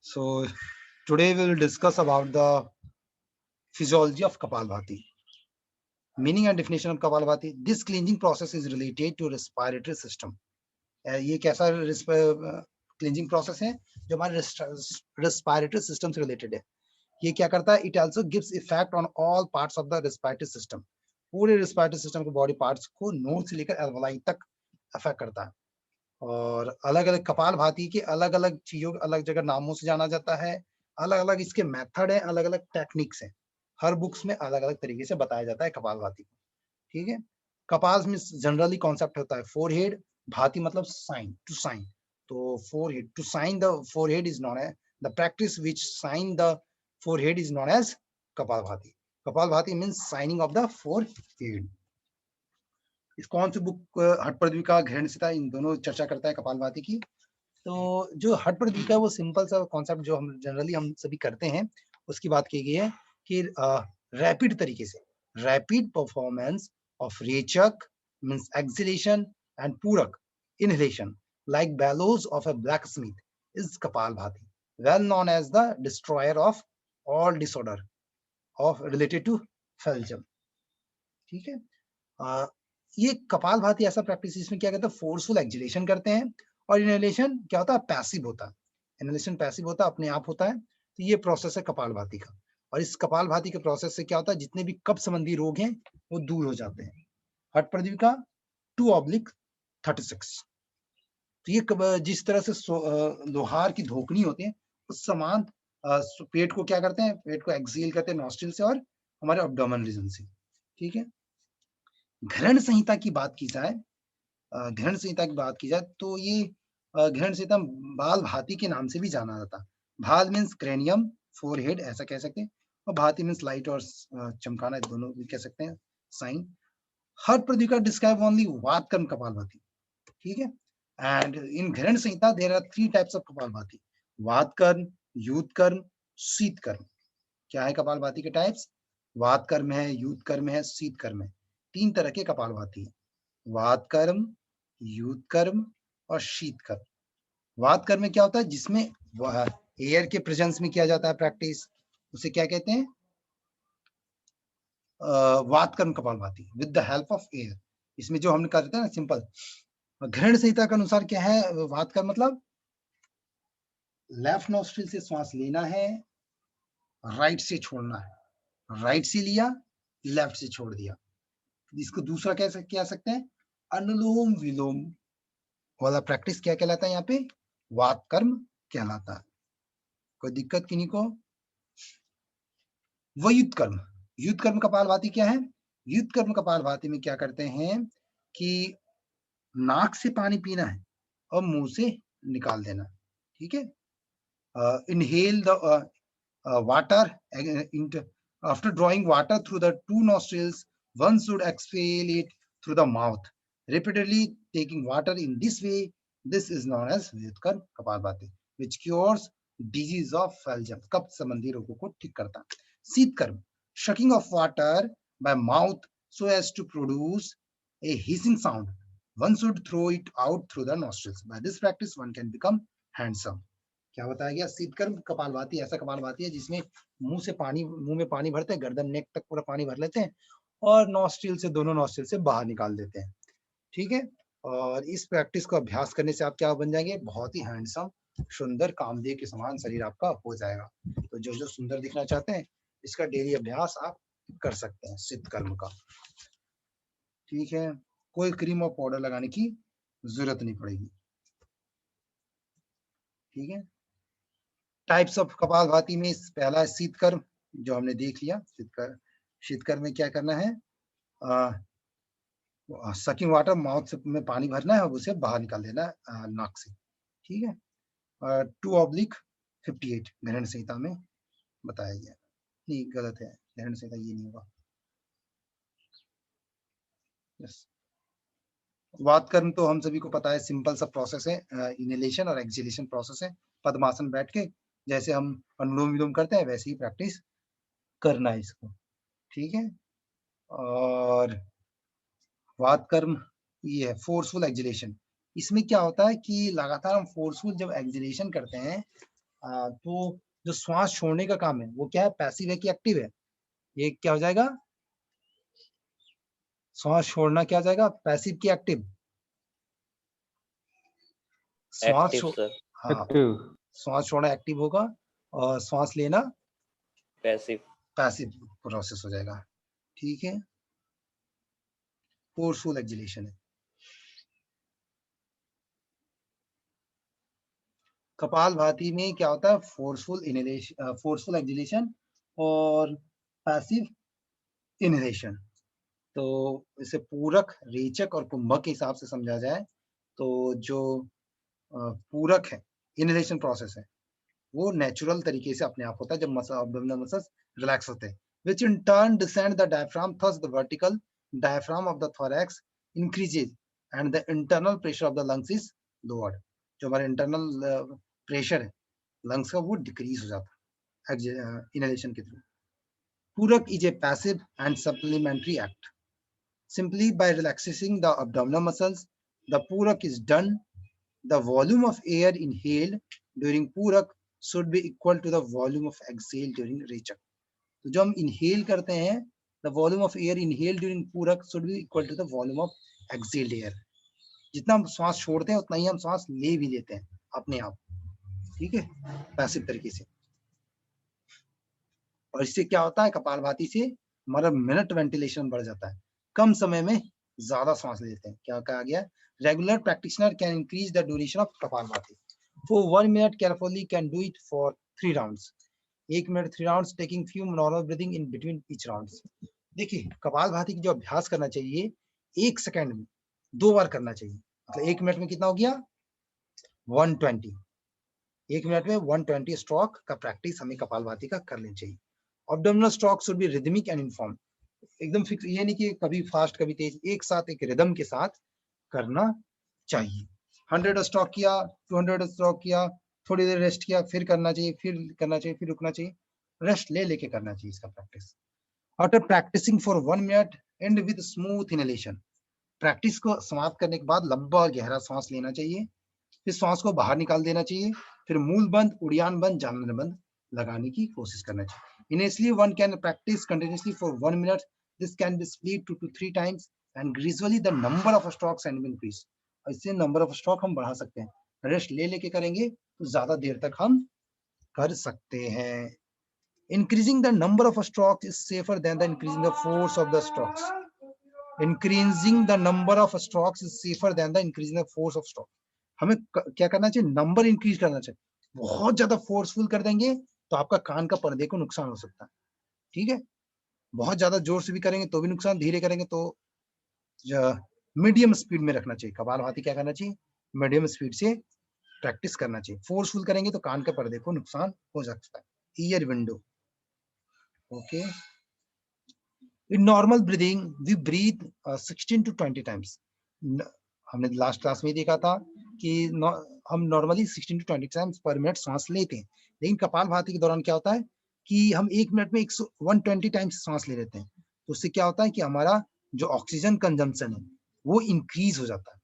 So today we will discuss about the physiology of Kapalbhati. Meaning and definition of Kapalbhati. This cleansing process is related to respiratory system. ये कैसा cleansing process है जो हमारे respiratory system से related है. ये क्या करता है? It also gives effect on all parts of the respiratory system. पूरे रेस्पिरेटरी सिस्टम के बॉडी पार्ट्स को नोज से लेकर एल्वलाई तक अफेक्ट करता है. और अलग अलग कपाल भाती के अलग अलग चीजों अलग जगह नामों से जाना जाता है. अलग अलग इसके मेथड है, अलग अलग टेक्निक्स है. हर बुक्स में अलग अलग तरीके से बताया जाता है कपाल भाती को. ठीक है. कपाल में जनरली कॉन्सेप्ट होता है फोरहेड, भाती मतलब साइन, टू साइन. तो forehead, to shine the forehead is known as the practice which shine the forehead is known as Kapalbhati. Kapalbhati means shining of the forehead. इस कौन सी बुक हट प्रदीपिका, घृण सीता, इन दोनों चर्चा करता है कपालभाति की. तो जो हट प्रदीपिका वो सिंपल सा कॉन्सेप्ट जो हम जनरली हम सभी करते हैं उसकी बात की गई है कि रैपिड तरीके से rapid performance of rechaka means exhalation and puraka inhalation like bellows of a blacksmith is Kapalbhati, well known as the destroyer of all disorder of related to Feljam. ठीक है. ये कपालभाति ऐसा प्रैक्टिस इसमें क्या कहते हैं, फोर्सफुल एक्सलेशन करते हैं. और इनहेलेशन क्या होता है, पैसिव होता है. इनहेलेशन पैसिव होता है, अपने आप होता है. तो ये प्रोसेस है कपालभाति का. और इस कपालभाति के प्रोसेस से क्या होता है, जितने भी कफ संबंधी रोग हैं वो दूर हो जाते हैं. हट प्रदीपिका 2/36. तो ये जिस तरह से लोहार की धोकनी होती है उस समान पेट को क्या करते हैं, पेट को एक्सेल करते हैं नॉस्ट्रिल से और हमारे एब्डोमेन रीजन से. ठीक है. घृण संहिता की बात की जाए, घृण संहिता की बात की जाए तो ये घृण संहिता बाल भाती के नाम से भी जाना जाता. भाल मीन्स क्रेनियम, फोरहेड ऐसा कह सकते हैं. और भाती मीन्स लाइट और चमकाना, दोनों भी कह सकते हैं साइन. हर प्रदीपिका डिस्क्राइब ओनली वात कर्म कपालभाति. ठीक है. एंड इन घृण Samhita there are 3 types of Kapalbhati: vat karma, यूत कर्म, शीत कर्म. क्या है कपालभाति के टाइप्स? वात कर्म है, यूत कर्म है, शीत कर्म है. 3 तरह के कपालभाति है: वात कर्म, यूत कर्म और शीत कर्म. वात कर्म में क्या होता है, जिसमें एयर के प्रेजेंस में किया जाता है प्रैक्टिस, उसे क्या कहते हैं, वात karma kapalbhati with the help of air. इसमें जो हम करते हैं ना सिंपल. घृण संहिता के अनुसार क्या है वात कर्म मतलब, लेफ्ट नोस्ट्रिल से श्वास लेना है, राइट से छोड़ना है. राइट से लिया, लेफ्ट से छोड़ दिया. इसको दूसरा कह सकते हैं अनुलोम विलोम वाला प्रैक्टिस. क्या कहलाता है यहाँ पे? वात कर्म कहलाता है. कोई दिक्कत किन्हीं को? युद्ध कर्म. युद्ध कर्म कपालभाति क्या है? युद्ध कर्म कपालभाति में क्या करते हैं कि नाक से पानी पीना है और मुंह से निकाल देना. ठीक है. Inhale the water after drawing water through the 2 nostrils. One should exhale it through the mouth repeatedly, taking water in this way. This is known as Vyudkarm Kapalbhati, which cures disease of Feljam. कफ संबंधी रोगों को ठीक करता है. शीत कर्म, sucking of water by mouth so as to produce a hissing sound. One should throw it out through the nostrils. By this practice, one can become handsome. क्या बताया गया? शीतकर्म कपालभाति ऐसा कपालभाति है जिसमें मुंह में पानी भरते हैं, गर्दन नेक तक पूरा पानी भर लेते हैं और नॉस्ट्रिल से, दोनों नॉस्ट्रिल से बाहर निकाल देते हैं. ठीक है. और इस प्रैक्टिस को अभ्यास करने से आप क्या बन जाएंगे? बहुत ही हैंडसम, सुंदर, कामदेव के समान शरीर आपका हो जाएगा. तो जो जो सुंदर दिखना चाहते हैं इसका डेली अभ्यास आप कर सकते हैं शीतकर्म का. ठीक है. कोई क्रीम और पाउडर लगाने की जरूरत नहीं पड़ेगी. ठीक है. टाइप्स ऑफ कपालभाति में पहला है शीतकर्म, जो हमने देख लिया. शीतकर्म में क्या करना है? सकिंग वाटर, माउथ में पानी भरना है और उसे बाहर निकाल देना है नाक से. ठीक है. 2/58 घृण संहिता में बताया गया. नहीं, गलत है, घृण संहिता ये नहीं होगा. यस. वात कर्म तो हम सभी को पता है, सिंपल सा प्रोसेस है, इनहेलेशन और एक्सहेलेशन प्रोसेस है. पद्मासन बैठ के जैसे हम अनुलोम विलोम करते हैं वैसे ही प्रैक्टिस करना है इसको. ठीक है. और वात कर्म ये है फोर्सफुल एक्सहेलेशन. इसमें क्या होता है कि लगातार हम फोर्सफुल जब एक्सहेलेशन करते हैं तो जो श्वास छोड़ने का काम है वो क्या है, पैसिव है कि एक्टिव है? ये क्या हो जाएगा? श्वास छोड़ना क्या हो जाएगा, पैसिव की एक्टिव? श्वास एक्टिव छो सर। हाँ, एक्टिव। श्वास छोड़ना एक्टिव होगा और श्वास लेना पैसिव। पैसिव प्रोसेस हो जाएगा। ठीक है, फोर्सफुल एक्सहेलेशन है। कपालभाति में क्या होता है, फोर्सफुल इनहेलेशन, फोर्सफुल एक्सहेलेशन और पैसिव इनहेलेशन। तो इसे पूरक, रेचक और कुंभक के हिसाब से समझा जाए तो जो पूरक है, इनहेलेशन प्रोसेस है, वो नेचुरल तरीके से अपने आप होता है जब एब्डोमिनल मसल्स रिलैक्स होते हैं, which in turn descend the diaphragm, thus the vertical diaphragm of the thorax increases and the internal pressure of the lungs is lowered. जो हमारे इंटरनल प्रेशर है लंग्स का वो डिक्रीज हो जाता है इनहेलेशन के थ्रू। पूरक is a passive and supplementary act. Simply by relaxing the abdominal muscles, the Purak is done. The volume of air inhaled during Purak should be equal to the volume of exhale during Rechak. तो जो हम inhale करते हैं, the volume of air inhaled during Purak should be equal to the volume of exhaled air. जितना हम श्वास छोड़ते हैं उतना ही हम श्वास ले भी लेते हैं अपने आप, ठीक है, पैसिव तरीके से। और इससे क्या होता है, कपालभाति से हमारा मिनट वेंटिलेशन बढ़ जाता है, कम समय में ज्यादा सांस लेते हैं। क्या कहा गया, regular practitioner can increase the duration of kapalbhati for 1 minute, carefully can do it for 3 rounds. 1 minute 3 rounds, taking few normal breathing in between each rounds. देखिए कपालभाति की जो अभ्यास करना चाहिए 1 सेकंड में 2 बार करना चाहिए, मतलब 1 मिनट में कितना हो गया 120। 1 मिनट में 120 स्ट्रोक का प्रैक्टिस हमें कपालभाति का कर लेना चाहिए। Abdominal stroke should be rhythmic and uniform. एकदम फिक्स, ये नहीं कि कभी फास्ट कभी तेज, एक साथ एक रिदम के साथ करना चाहिए। 100 स्ट्रोक किया, 200 स्ट्रोक किया, थोड़ी देर रेस्ट किया, फिर करना चाहिए, फिर करना चाहिए, फिर रुकना चाहिए, रेस्ट ले लेके करना चाहिए इसका practice. After practicing for 1 minute, end with smooth inhalation. Practice को समाप्त करने के बाद लंबा और गहरा सांस लेना चाहिए, फिर सांस को बाहर निकाल देना चाहिए, फिर मूल बंद, उड़ियान बंद, जानन बंद लगाने की कोशिश करना चाहिए। Initially, one can practice continuously for 1 minute. This can be split 2 to 3 times, and gradually the number of strokes can increase. इससे नंबर ऑफ स्ट्रोक हम बढ़ा सकते हैं। रेस्ट ले लेके करेंगे तो ज्यादा देर तक हम कर सकते हैं। Increasing the number of strokes is safer than the increasing the force of the strokes. Increasing the number of strokes is safer than the increasing the force of stroke. हमें क्या करना चाहिए, नंबर इंक्रीज करना चाहिए। बहुत ज्यादा forceful कर देंगे तो आपका कान का पर्दे को नुकसान हो सकता है, ठीक है। बहुत ज्यादा जोर से भी करेंगे तो भी नुकसान, धीरे करेंगे तो मीडियम स्पीड में रखना चाहिए। कपालभाति क्या करना चाहिए, मीडियम स्पीड से प्रैक्टिस करना चाहिए। फोर्सफुल करेंगे तो कान के पर्दे को नुकसान हो सकता है, year window. Okay, in normal breathing we breathe 16 to 20 times. हमने लास्ट क्लास में देखा था कि हम नॉर्मली 16 to 20 टाइम्स पर मिनट सांस लेते हैं, लेकिन कपालभाति के दौरान क्या होता है कि हम 1 मिनट में 120 टाइम्स सांस ले लेते हैं। तो उससे क्या होता है कि हमारा जो ऑक्सीजन कंजम्पशन है वो इंक्रीज हो जाता है।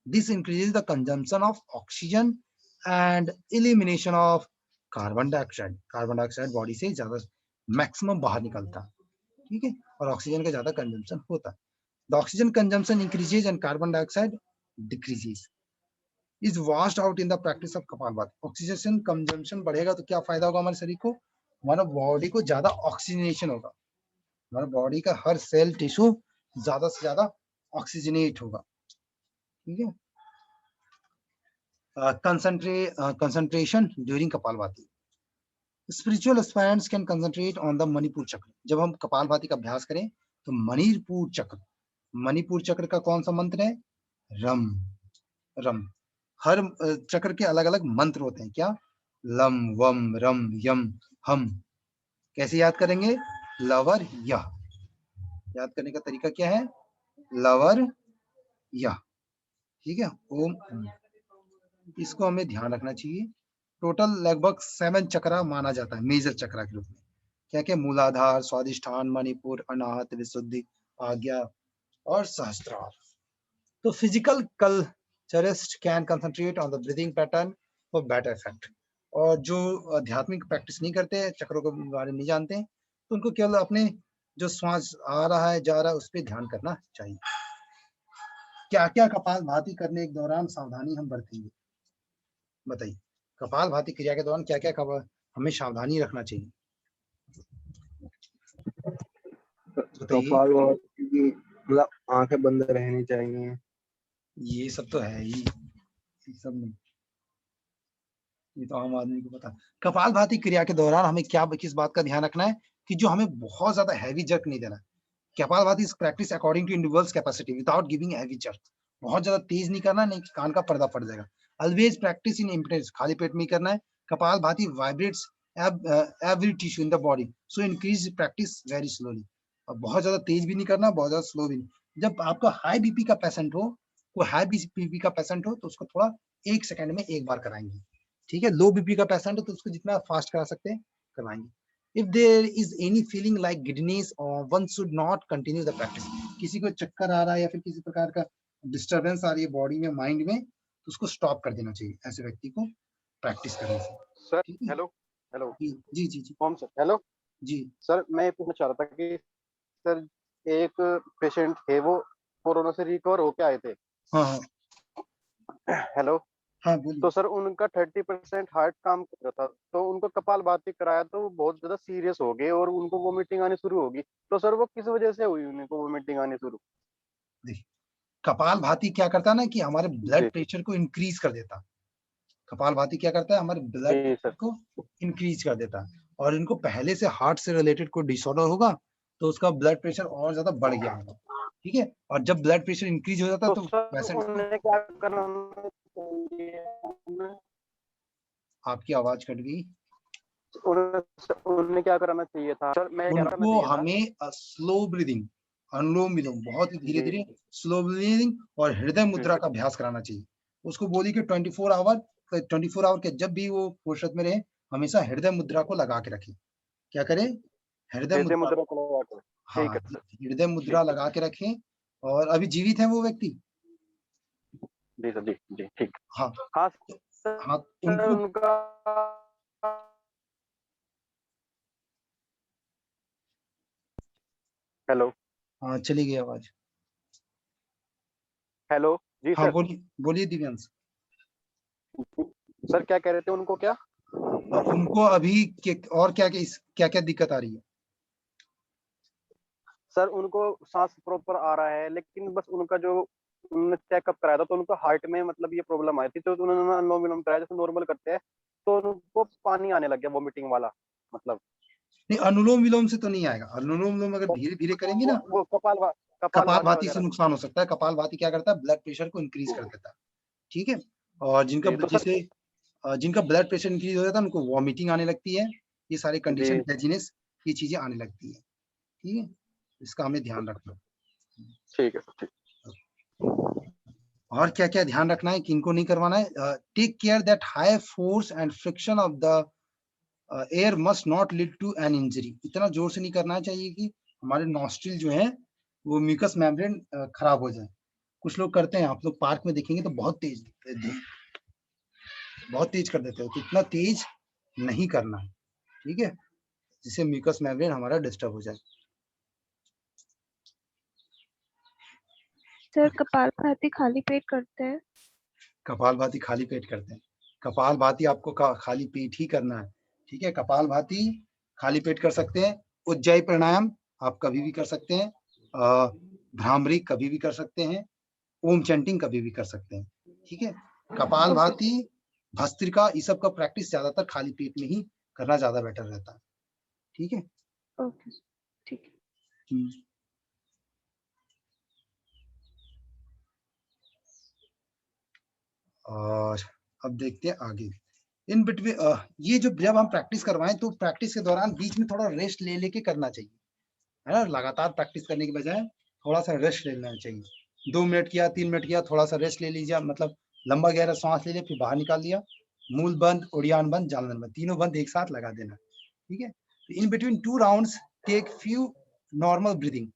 This increases the consumption of oxygen and elimination of carbon dioxide. Carbon dioxide body से ज्यादा मैक्सिमम बाहर निकलता है, ठीक है, और ऑक्सीजन का ज्यादा कंजम्पशन होता है। The oxygen consumption increases and carbon dioxide decreases is washed out in the practice of kapalbhati. Oxygen consumption बढ़ेगा तो क्या फायदा होगा हमारे शरीर को, हमारा बॉडी को ज्यादा ऑक्सीजनेशन होगा, हमारा बॉडी का हर सेल टिश्यू ज्यादा से ज्यादा ऑक्सीजनेट होगा, ठीक है। Concentration during kapalbhati, spiritual aspirants can concentrate on the Manipur चक्र। जब हम कपालभाति का अभ्यास करें तो मणिपुर चक्र, मणिपुर चक्र का कौन सा मंत्र है, रम। रम, हर चक्र के अलग अलग मंत्र होते हैं, क्या, लम वम रम यम हम। कैसे याद करेंगे, लवर यह। याद करने का तरीका क्या है, लवर यह, ठीक है। ओम, इसको हमें ध्यान रखना चाहिए। टोटल लगभग 7 चक्रा माना जाता है मेजर चक्रा के रूप में। क्या क्या, मूलाधार, स्वादिष्ठान, मणिपुर, अनाहत, विशुद्धि, आज्ञा और सहस्त्रार। तो physical culturist can concentrate on the breathing pattern for better effect. और जो आध्यात्मिक प्रैक्टिस नहीं करते, चक्रों के बारे में नहीं जानते, तो उनको केवल अपने जो श्वास आ रहा है जा रहा है उस पर ध्यान करना चाहिए। क्या क्या कपालभाति करने के दौरान सावधानी हम बरतेंगे, बताइए। कपालभाति क्रिया के दौरान क्या क्या हमें सावधानी रखना चाहिए, बताइए। कपालभाति की मतलब आंखें बंद रहनी चाहिए। ये सब तो है ही, ये सब नहीं, ये तो आम आदमी को पता। कपालभाति क्रिया के दौरान हमें क्या किस बात का ध्यान रखना है कि जो हमें बहुत ज्यादा हैवी जर्क नहीं देना। Kapalbhati is practice according to individuals capacity without giving heavy jerk. बहुत ज्यादा तेज नहीं करना, नहीं कान का पर्दा फट जाएगा। ऑलवेज प्रैक्टिस इन इम्पिटेंस, खाली पेट में करना है। Kapalbhati vibrates every tissue in the body, so increase practice very slowly. और बहुत ज्यादा तेज भी नहीं करना, बहुत ज्यादा स्लो भी नहीं। जब आपका हाई बीपी का पेशेंट हो, कोई हाई बीपी का पेशेंट हो तो उसको थोड़ा 1 सेकंड में एक बार कराएंगे, ठीक है। लो बीपी का पेशेंट है तो उसको जितना फास्ट करा सकते हैं करवाएंगे। If there is any feeling like giddiness, one should not continue the practice. किसी को चक्कर आ रहा है या फिर किसी प्रकार का डिस्टरबेंस आ रही है बॉडी में, माइंड में, तो उसको स्टॉप कर देना चाहिए ऐसे व्यक्ति को प्रैक्टिस करने से। सर हेलो हेलो जी जी जी जी कौन सर हेलो जी सर, मैं पूछना चाह रहा था कि सर एक पेशेंट थे, वो कोरोना से रिकवर होके आए थे। हाँ हाँ हेलो। हाँ बोलिए। तो सर उनका 30% हार्ट काम कर रहा था, तो उनको कपालभाति कराया तो वो बहुत ज्यादा सीरियस हो गए और उनको वोमिटिंग आनी शुरू होगी। तो सर वो किस वजह से हुई, उनको वोमिटिंग आनी शुरू? देखिए, कपालभाति क्या करता है ना कि हमारे ब्लड जी प्रेशर को इंक्रीज कर देता है। कपालभाति क्या करता है, हमारे ब्लड जी प्रेशर सर। को इंक्रीज कर देता है। और इनको पहले से हार्ट से रिलेटेड कोई डिसऑर्डर होगा तो उसका ब्लड प्रेशर और ज्यादा बढ़ गया होगा, ठीक है। और जब ब्लड प्रेशर इंक्रीज हो जाता है तो तो सर पेशेंट को, उन्हें क्या करना चाहिए? आपकी आवाज कट गई। उन्हें क्या कराना चाहिए था सर? मैं क्या करना उनको चाहिए था? हमें स्लो ब्रीदिंग, अनुलोम विलोम, बहुत ही धीरे जी धीरे स्लो ब्रीदिंग और हृदय मुद्रा का अभ्यास कराना चाहिए। उसको बोली कि 24 आवर के जब भी वो फुर्सत में रहे, हमेशा हृदय मुद्रा को लगा के रखे। क्या करें, हृदय हृदय मुद्रा। मुद्रा को लगा कर। ठीक हाँ, है सर। हृदय मुद्रा ठीक है लगा के रखें। और अभी जीवित है वो व्यक्ति। जी सर। जी जी ठीक। हाँ हाँ हाँ सर उनको, उनका। हेलो हाँ चली गई आवाज। हेलो। जी हाँ सर। बोलिए बोलिए दिव्यांश। सर क्या कह रहे थे, उनको क्या? उनको अभी और क्या क्या क्या दिक्कत आ रही है। सर उनको सांस प्रॉपर आ रहा है, लेकिन बस उनका जो उन्होंने चेकअप कराया था तो उनको हार्ट में मतलब ये प्रॉब्लम आई थी, तो उन्होंने अनुलोम विलोम कराया जैसे नॉर्मल करते हैं, तो उनको पानी आने लग गया वोमिटिंग वाला मतलब। नहीं, अनुलोम विलोम से तो नहीं आएगा। अनुलोम विलोम अगर धीरे धीरे करेंगे ना, वो कपाल कपालभाति से वगैरह। नुकसान हो सकता है। कपालभाति क्या करता है, ब्लड प्रेशर को इंक्रीज कर देता है, ठीक है। और जिनका जी तो सर। जिसे जिनका ब्लड प्रेशर इंक्रीज हो जाता है उनको वॉमिटिंग आने लगती है, ये सारी कंडीशन, जी डेजीनेस, ये चीजें आने लगती है, ठीक है। इसका हमें ध्यान रखना। ठीक है सर। ठीक। और क्या क्या ध्यान रखना है, किनको नहीं करवाना है। Take care that high force and friction of the air must not lead to an injury. इतना जोर से नहीं करना चाहिए कि हमारे नॉस्ट्रिल जो है वो म्यूकस मेम्ब्रेन खराब हो जाए। कुछ लोग करते हैं, आप लोग पार्क में देखेंगे तो बहुत तेज कर देते हो, तो इतना तेज नहीं करना है, ठीक है, जिससे म्यूकस मेम्ब्रेन हमारा डिस्टर्ब हो जाए। सर कपालभाति खाली पेट करते हैं? कपालभाति खाली पेट करते हैं। कपालभाति आपको खाली पेट ही करना है, ठीक है। कपालभाति खाली पेट कर सकते हैं। उज्जयी प्राणायाम आप कभी भी कर सकते हैं। भ्रामरी कभी भी कर सकते हैं। ओम चैंटिंग कभी भी कर सकते हैं, ठीक है। कपालभाति, भस्त्रिका, इस सब का प्रैक्टिस ज्यादातर खाली पेट में ही करना ज्यादा बेटर रहता है, ठीक है। ओके ठीक है। और अब देखते हैं आगे। इन बिटवीन ये जो जब हम प्रैक्टिस करवाएं तो प्रैक्टिस के दौरान बीच में थोड़ा रेस्ट ले लेके करना चाहिए, है ना। लगातार प्रैक्टिस करने के बजाय थोड़ा सा रेस्ट ले लेना चाहिए। 2 मिनट किया, 3 मिनट किया, थोड़ा सा रेस्ट ले लीजिए, मतलब लंबा गहरा सांस ले लिया, फिर बाहर निकाल लिया। मूल बंद, उड़ियान बंद, जालंधर बंद, तीनों बंद एक साथ लगा देना, ठीक है। In between 2 rounds take few normal breathing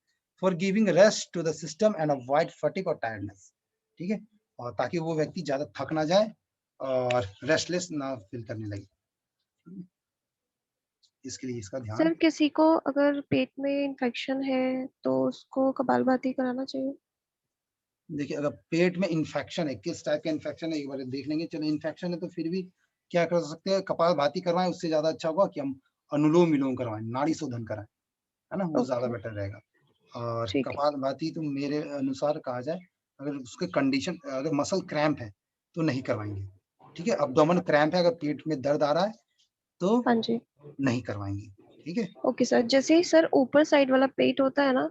for giving rest to the system and avoid fatigue और टायर्डनेस, ठीक है। और ताकि वो व्यक्ति ज्यादा थक ना जाए और रेस्टलेस ना फील करने लगे। इसके लिए इसका ध्यान। सर किसी को अगर पेट में इन्फेक्शन है तो उसको कपालभाति कराना चाहिए? देखिए अगर पेट में इन्फेक्शन है, किस टाइप का इन्फेक्शन है एक बार देख लेंगे। चलो इन्फेक्शन है तो फिर भी क्या कर सकते हैं, कपालभाति करवाएं, उससे ज्यादा अच्छा होगा कि हम अनुलोम विलोम करवाएं, नाड़ी शोधन कराएं, है ना, वो ज्यादा ओके, बेटर रहेगा। और ठीक है। कपालभाति तो मेरे अनुसार कहा जाए, अगर उसके कंडीशन, अगर मसल क्रैम्प है तो नहीं करवाएंगे, ठीक है। अब्डोमेन क्रैम्प है, अगर पेट में दर्द आ रहा है तो हाँ जी। नहीं करवाएंगे, ठीक है। ओके सर, जैसे ही सर ऊपर साइड वाला पेट होता है ना,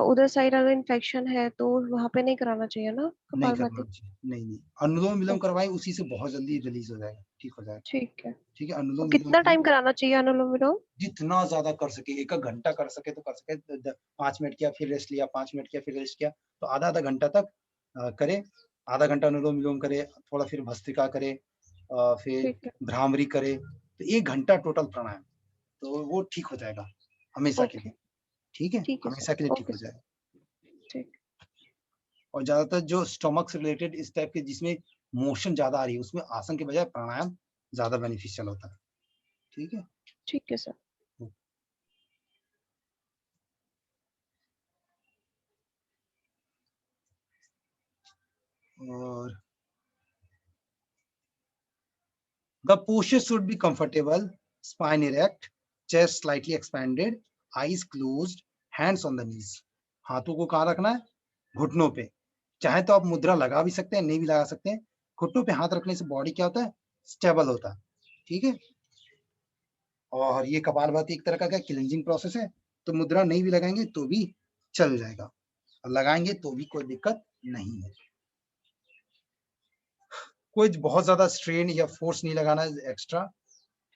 उधर साइड अगर इन्फेक्शन है तो वहां पे नहीं कराना चाहिए ना नहीं करना कपालभाति? चाहिए, नहीं नहीं, अनुलोम विलोम ओके, करवाएं, उसी से बहुत जल्दी रिलीज हो जाएगा, ठीक हो जाएगा, ठीक है। ठीक है। और अनुलोम विलोम कितना के लिए टाइम कराना चाहिए अनुलोम विलोम? जितना ज्यादा कर सके, एक एक घंटा कर सके तो कर सके, 5 मिनट किया फिर रेस्ट लिया, 5 मिनट किया फिर रेस्ट किया, तो आधा आधा घंटा तक करे। आधा घंटा अनुलोम विलोम करे, थोड़ा फिर भस्त्रिका करे, फिर ठीक है। भ्रामरी करे, तो 1 घंटा टोटल प्राणायाम, तो वो ठीक हो जाएगा हमेशा के ओके, लिए, ठीक है, ठीक है सर। हमेशा के लिए ठीक ओके हो सर, जाएगा। ठीक। और ज्यादातर जो स्टोमक से रिलेटेड इस टाइप के जिसमें मोशन ज्यादा आ रही है, उसमें आसन के बजाय प्राणायाम ज्यादा बेनिफिशियल होता है, ठीक है। ठीक है सर। और the posture should be comfortable, spine erect, chest slightly expanded, eyes closed, hands on the knees। हाथों को कहाँ रखना है, घुटनों पे। चाहे तो आप मुद्रा लगा भी सकते हैं, नहीं भी लगा सकते हैं। घुटनों पे हाथ रखने से बॉडी क्या होता है, स्टेबल होता है, ठीक है। और ये कपालभाति एक तरह का क्या क्लींजिंग प्रोसेस है, तो मुद्रा नहीं भी लगाएंगे तो भी चल जाएगा, और लगाएंगे तो भी कोई दिक्कत नहीं है। कोई बहुत ज्यादा स्ट्रेन या फोर्स नहीं लगाना है एक्स्ट्रा,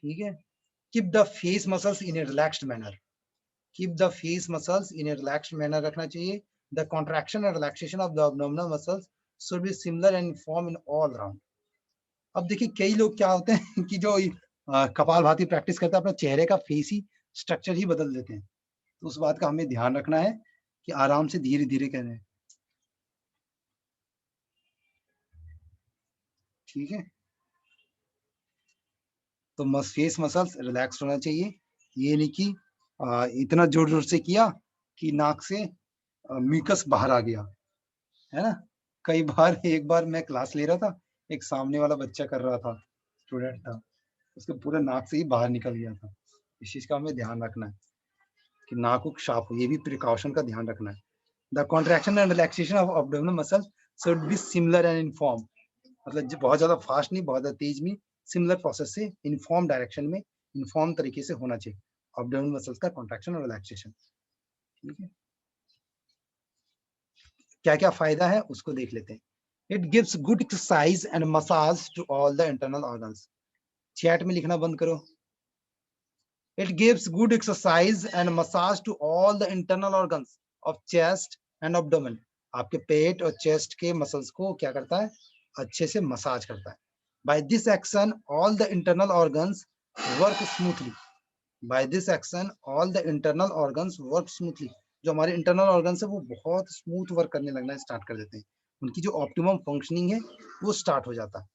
ठीक है। Keep the face muscles in A relaxed manner, keep the face muscles in A relaxed manner रखना चाहिए। The contraction and relaxation of the abdominal muscles should be similar and form in all round. अब देखिए कई लोग क्या होते हैं कि जो कपालभाति प्रैक्टिस करते हैं, अपना चेहरे का फेस ही स्ट्रक्चर ही बदल देते हैं, तो उस बात का हमें ध्यान रखना है कि आराम से धीरे धीरे करें, ठीक है। तो फेस मसल्स रिलैक्स होना चाहिए, ये नहीं कि इतना जोर जोर से किया कि नाक से म्यूकस बाहर आ गया, है ना। कई बार, एक बार मैं क्लास ले रहा था, एक सामने वाला बच्चा कर रहा था, स्टूडेंट था, उसके पूरे नाक से ही बाहर निकल गया था। इस चीज का हमें ध्यान रखना है कि नाक को साफ हो, ये भी प्रिकॉशन का ध्यान रखना है। The contraction and relaxation of abdominal muscle should be similar and inform, मतलब बहुत ज्यादा फास्ट नहीं, बहुत ज्यादा तेज नहीं, सिमिलर प्रोसेस से इनफॉर्म डायरेक्शन में, इनफॉर्म तरीके से होना चाहिए एब्डोमिनल मसल्स का कॉन्ट्रैक्शन और रिलैक्सेशन, ठीक है। क्या क्या फायदा है उसको देख लेते हैं। It gives good exercise and massage to all the internal organs. Chat में लिखना बंद करो। It gives good exercise and massage to all the internal organs of chest and abdomen. आपके पेट और चेस्ट के मसल्स को क्या करता है, अच्छे से मसाज करता है। By this action all the internal organs work smoothly, by this action all the internal organs work smoothly. जो हमारे इंटरनल ऑर्गन्स है वो बहुत स्मूथ वर्क करने लगना स्टार्ट कर देते हैं, उनकी जो ऑप्टिमम फंक्शनिंग है वो स्टार्ट हो जाता है,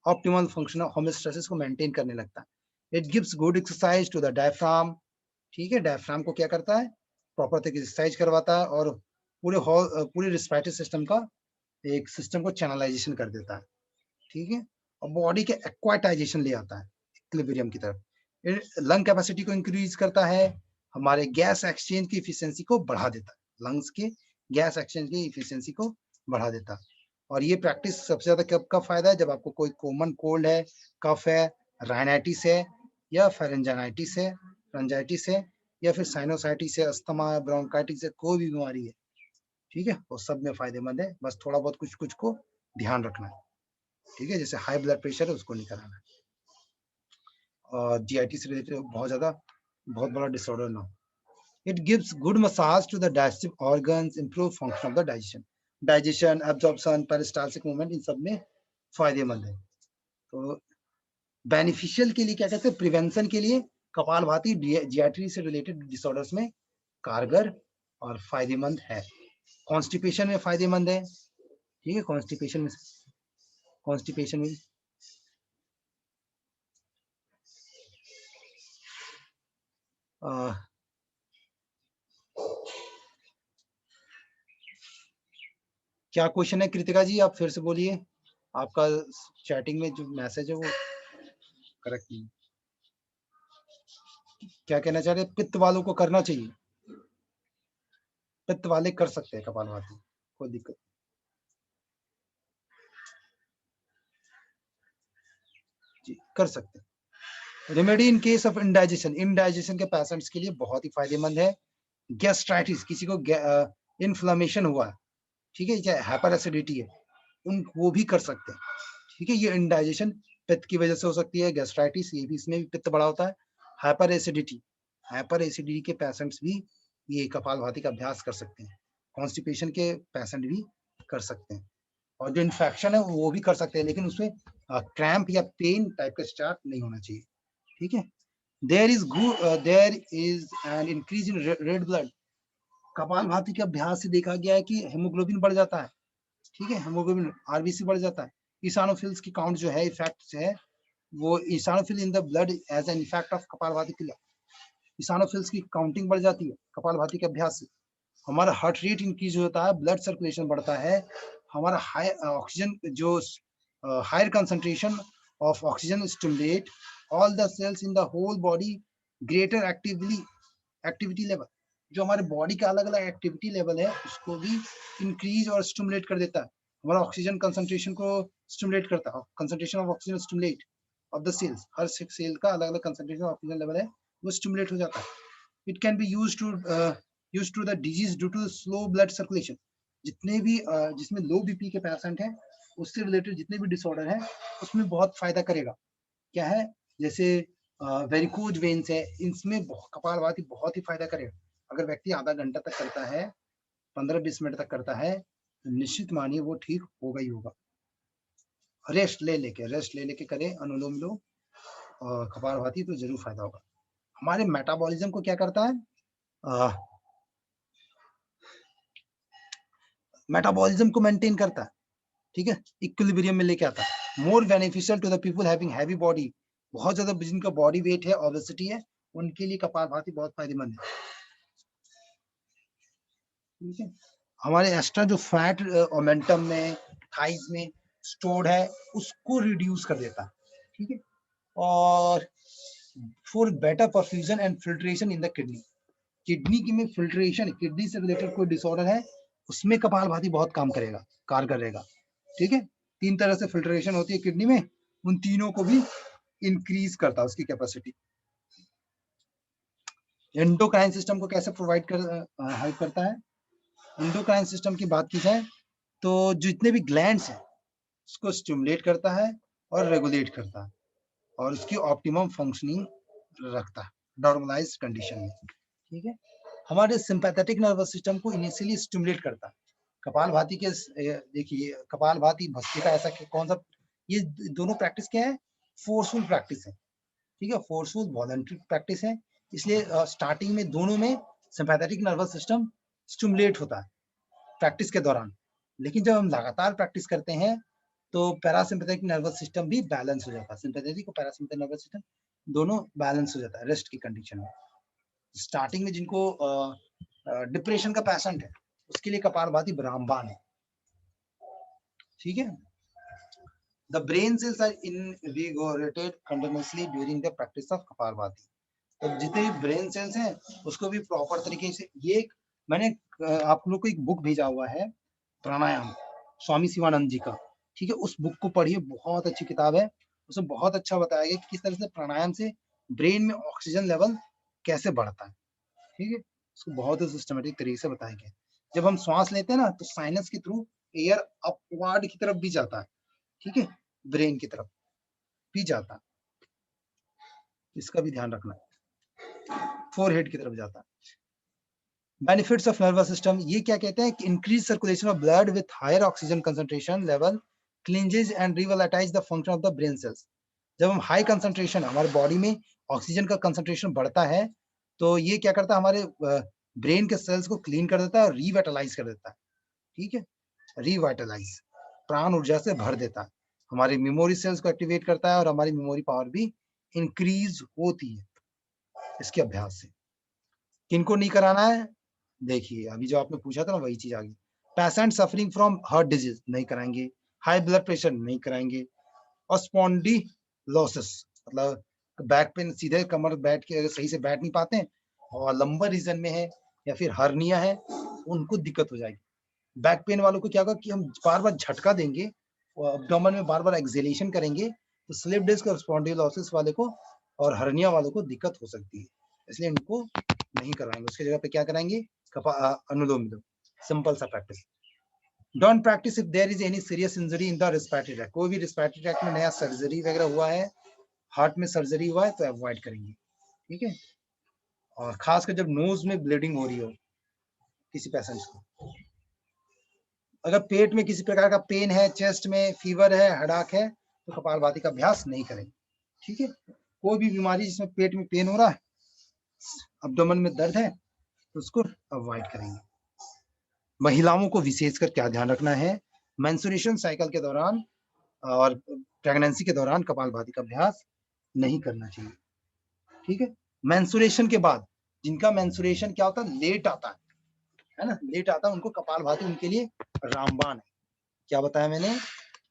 ऑप्टिमल फंक्शन होमोस्टेसिस को मेंटेन करने लगता है। It gives good exercise to the diaphragm, ठीक है। डायफ्राम को क्या करता है, प्रॉपर तरीके से एक्सरसाइज करवाता है, और पूरे रिस्पिरेटरी सिस्टम का एक सिस्टम को चैनलाइजेशन कर देता है, ठीक है। और बॉडी के एक्वाटाइजेशन ले आता है इक्विलिब्रियम की तरफ। लंग कैपेसिटी को इंक्रीज करता है, हमारे गैस एक्सचेंज की इफिशियंसी को बढ़ा देता है, लंग्स के गैस एक्सचेंज की इफिशियंसी को बढ़ा देता है। और ये प्रैक्टिस सबसे ज्यादा कब का फायदा है, जब आपको कोई कॉमन कोल्ड है, कफ है, राइनाइटिस है, या फेरेंजाइटिस है, फ्रंजाइटिस है, या फिर साइनोसाइटिस है, अस्थमा है, ब्रोंकाइटिस है, कोई भी बीमारी है, ठीक है, वो सब में फायदेमंद है। बस थोड़ा बहुत कुछ कुछ को ध्यान रखना है, ठीक है। जैसे हाई ब्लड प्रेशर है उसको नहीं कराना है, और जीआईटी से रिलेटेड बहुत बड़ा डिसऑर्डर ना हो। It gives good massage to the digestive organs, improve function of the digestion, absorption, peristaltic movement, इन सब में फायदेमंद है। तो बेनिफिशियल के लिए क्या कहते हैं, प्रिवेंशन के लिए कपालभाति जीआईटी से रिलेटेड डिसऑर्डर्स में कारगर और फायदेमंद है। कॉन्स्टिपेशन में फायदेमंद है, ठीक है। कॉन्स्टिपेशन में क्या क्वेश्चन है कृतिका जी, आप फिर से बोलिए, आपका चैटिंग में जो मैसेज है वो करेक्ट नहीं। क्या कहना चाह रहे हैं? पित्त वालों को करना चाहिए, पित्त वाले कर सकते हैं कपालभाति, कोई दिक्कत। जी कर सकते हैं। Remedy in case of indigestion, indigestion के पेशेंट्स के लिए बहुत ही फायदेमंद है। गैस्ट्राइटिस, किसी को इन्फ्लेमेशन हुआ है, ठीक है, चाहे हाइपर एसिडिटी है, उन वो भी कर सकते हैं, ठीक है। ये इंडाइजेशन पित्त की वजह से हो सकती है, गैस्ट्राइटिस ये भी, इसमें भी पित्त बड़ा होता है। हाइपर एसिडिटी के पेशेंट्स भी ये कपालभाति का अभ्यास कर सकते हैं। कॉन्स्टिपेशन के पेशेंट भी कर सकते हैं, और जो इन्फेक्शन है वो भी कर सकते हैं, लेकिन उसमें क्रैम्प या पेन टाइप का स्टार्ट नहीं होना चाहिए, ठीक है। There is an increase in red blood, Kapalbhati के अभ्यास से देखा गया है कि हेमोग्लोबिन बढ़ जाता है, ठीक है, हेमोग्लोबिन आरबीसी बढ़ जाता है। इसानोफिल्स की काउंट जो है, इफेक्ट है वो, eosinophil in the blood as an effect of Kapalbhati kriya, eosinophils की काउंटिंग बढ़ जाती है कपालभाति के अभ्यास से। हमारा हार्ट रेट इंक्रीज होता है, ब्लड सर्कुलेशन बढ़ता है, हमारा हाई ऑक्सीजन जो higher concentration of oxygen stimulate all the cells in the whole body, greater activity level, जो हमारे बॉडी का अलग अलग एक्टिविटी लेवल है उसको भी इंक्रीज और स्टिमुलेट कर देता है। हमारा ऑक्सीजन कंसंट्रेशन को स्टिमुलेट करता है, concentration of oxygen stimulate of the cells, हर सेल का अलग अलग कंसंट्रेशन ऑक्सीजन लेवल है वो स्टिमुलेट हो जाता है। It can be used to the disease due to slow blood circulation, जितने भी जिसमें लो बीपी के पेशेंट हैं उससे रिलेटेड जितने भी डिसऑर्डर हैं उसमें बहुत फायदा करेगा। क्या है, जैसे वेरिकोज वेन्स है, इसमें कपालभाति बहुत ही फायदा करेगा। अगर व्यक्ति आधा घंटा तक करता है, 15-20 मिनट तक करता है, तो निश्चित मानिए वो ठीक होगा ही होगा। रेस्ट ले लेके करे अनुलोम विलोम और कपालभाति, तो जरूर फायदा होगा। हमारे मेटाबॉलिज्म को क्या करता है, मेटाबॉलिज्म को मेंटेन करता है, ठीक है, इक्विलिब्रियम में लेके आता है। More beneficial to the people having heavy body, बहुत ज्यादा जिनका बॉडी वेट है, ओबेसिटी है, उनके लिए कपालभाति बहुत फायदेमंद है, ठीक है। हमारे एक्स्ट्रा जो फैट मोमेंटम में थाइज में स्टोर्ड है उसको रिड्यूस कर देता है, ठीक है। और for better perfusion and filtration in the kidney, kidney की में फिल्ट्रेशन, किडनी से रिलेटेड कोई डिसऑर्डर है उसमें कपालभाति बहुत काम करेगा, कारगर रहेगा, ठीक है। 3 तरह से फिल्ट्रेशन होती है किडनी में, उन तीनों को भी इंक्रीज करता है उसकी कैपेसिटी। एंडोक्राइन सिस्टम को कैसे प्रोवाइड कर हेल्प करता है, एंडोक्राइन सिस्टम की बात की जाए तो जितने भी ग्लैंड्स हैं उसको स्टिमुलेट करता है और रेगुलेट करता है, और उसकी ऑप्टिमम फंक्शनिंग रखता है नॉर्मलाइज्ड कंडीशन में, ठीक है। हमारे सिंपैथेटिक नर्वस सिस्टम को इनिशियली स्टिमुलेट करता है। कपालभाति के देखिए, कपालभाति भस्त्रिका ऐसा कौन सा, ये दोनों प्रैक्टिस क्या है, फोर्सफुल प्रैक्टिस है, ठीक है, फोर्सफुल वॉलंटरी प्रैक्टिस है। इसलिए स्टार्टिंग में दोनों में सिंपैथेटिक नर्वस सिस्टम स्टिमुलेट होता है प्रैक्टिस के दौरान, लेकिन जब हम लगातार प्रैक्टिस करते हैं तो पैरासिम्पैथेटिक नर्वस सिस्टम भी बैलेंस हो जाता है, सिंपैथेटिक और पैरासिम्पैथेटिक नर्वस सिस्टम दोनों बैलेंस हो जाता है रेस्ट की कंडीशन में। स्टार्टिंग में जिनको डिप्रेशन का पेशेंट है उसके लिए कपालभाति रामबाण है, ठीक है। The brain cells are invigorated continuously during the practice of kapalbhati. तो जितने भी ब्रेन सेल्स हैं उसको भी प्रॉपर तरीके से, ये मैंने आप लोग को एक बुक भेजा हुआ है प्राणायाम, स्वामी शिवानंद जी का, ठीक है, उस बुक को पढ़िए, बहुत अच्छी किताब है। उसमें बहुत अच्छा बताया गया कि किस तरह से प्राणायाम से ब्रेन में ऑक्सीजन लेवल कैसे बढ़ता है, ठीक है, उसको बहुत ही सिस्टमेटिक तरीके से बताया गया। जब हम श्वास लेते हैं ना तो साइनस के थ्रू एयर अपवर्ड की तरफ भी जाता है, ठीक है, ब्रेन की तरफ भी जाता है, इसका भी ध्यान रखना है, फोरहेड की तरफ जाता है। बेनिफिट्स ऑफ नर्वस सिस्टम, ये क्या कहते हैं कि increase circulation of blood with higher oxygen concentration level cleanses and revitalize the function of the brain cells. जब हम हाई कंसंट्रेशन, हमारे बॉडी में ऑक्सीजन का कंसंट्रेशन बढ़ता है तो ये क्या करता है, हमारे ब्रेन के सेल्स को क्लीन कर देता है और रिवाइटलाइज कर देता है, ठीक है, रिवाइटलाइज, प्राण ऊर्जा से भर देता है, हमारी मेमोरी सेल्स को एक्टिवेट करता है और हमारी मेमोरी पावर भी इंक्रीज होती है इसके अभ्यास से, किनको नहीं कराना है? देखिए अभी जो आपने पूछा था ना वही चीज आ गई। Patient suffering from heart disease नहीं कराएंगे, हाई ब्लड प्रेशर नहीं कराएंगे, और स्पॉन्डिलोसिस मतलब बैक पेन, सीधे कमर बैठ के अगर सही से बैठ नहीं पाते हैं और लंबर रीजन में है या फिर हर्निया है, उनको दिक्कत हो जाएगी। बैक पेन वालों को क्या होगा कि हम बार बार झटका देंगे और अब्डोमेन में बार बार एक्सेलेशन करेंगे, तो स्लिप डिस्क और स्पॉन्डिलोसिस वाले को और हर्निया वालों को दिक्कत हो सकती है, इसलिए इनको नहीं कराएंगे। उसकी जगह पे क्या कराएंगे? अनुलोम विलोम, सिंपल सा practice. Don't practice if there is any serious injury in the respiratory tract. कोई भी रेस्पिरेटरी ट्रैक्ट में नया सर्जरी वगैरह हुआ है, हार्ट में सर्जरी हुआ है, तो अवॉइड करेंगे, ठीक है। और खासकर जब नोज में ब्लीडिंग हो रही हो किसी पेशेंट को, अगर पेट में किसी प्रकार का पेन है, चेस्ट में फीवर है, हेडाक है, तो कपालभाति का अभ्यास नहीं करेंगे, ठीक है। कोई भी बीमारी जिसमें पेट में पेन हो रहा है, अब्डोमेन में दर्द है, तो उसको अवॉइड करेंगे। महिलाओं को विशेषकर क्या ध्यान रखना है? मेंस्ट्रुएशन साइकिल के दौरान और प्रेगनेंसी के दौरान कपालभाति का अभ्यास नहीं करना चाहिए, ठीक है। मेंस्ट्रुएशन के बाद, जिनका मेंस्ट्रुएशन क्या होता है, लेट आता है ना, लेट आता है, उनको कपालभाति उनके लिए रामबाण है। क्या बताया मैंने?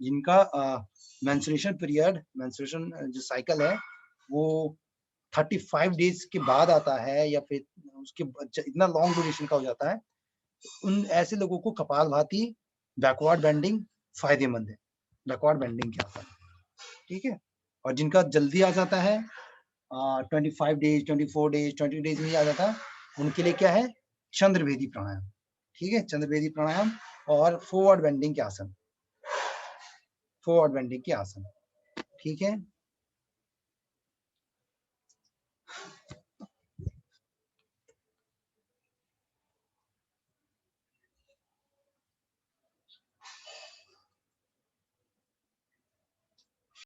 जिनका मेंस्ट्रुएशन पीरियड, मेंस्ट्रुएशन जो साइकिल है वो 35 डेज के बाद आता है या फिर उसके इतना लॉन्ग ड्यूरेशन का हो जाता है, उन ऐसे लोगों को कपालभाति बैकवर्ड बेंडिंग फायदेमंद है। बैकवर्ड बेंडिंग क्या होता है, ठीक है। और जिनका जल्दी आ जाता है 25 डेज, 24 डेज, 20 डेज में आ जाता है, उनके लिए क्या है? चंद्रभेदी प्राणायाम, ठीक है। चंद्रभेदी प्राणायाम और फॉरवर्ड बेंडिंग के आसन, फॉरवर्ड बेंडिंग के आसन, ठीक है।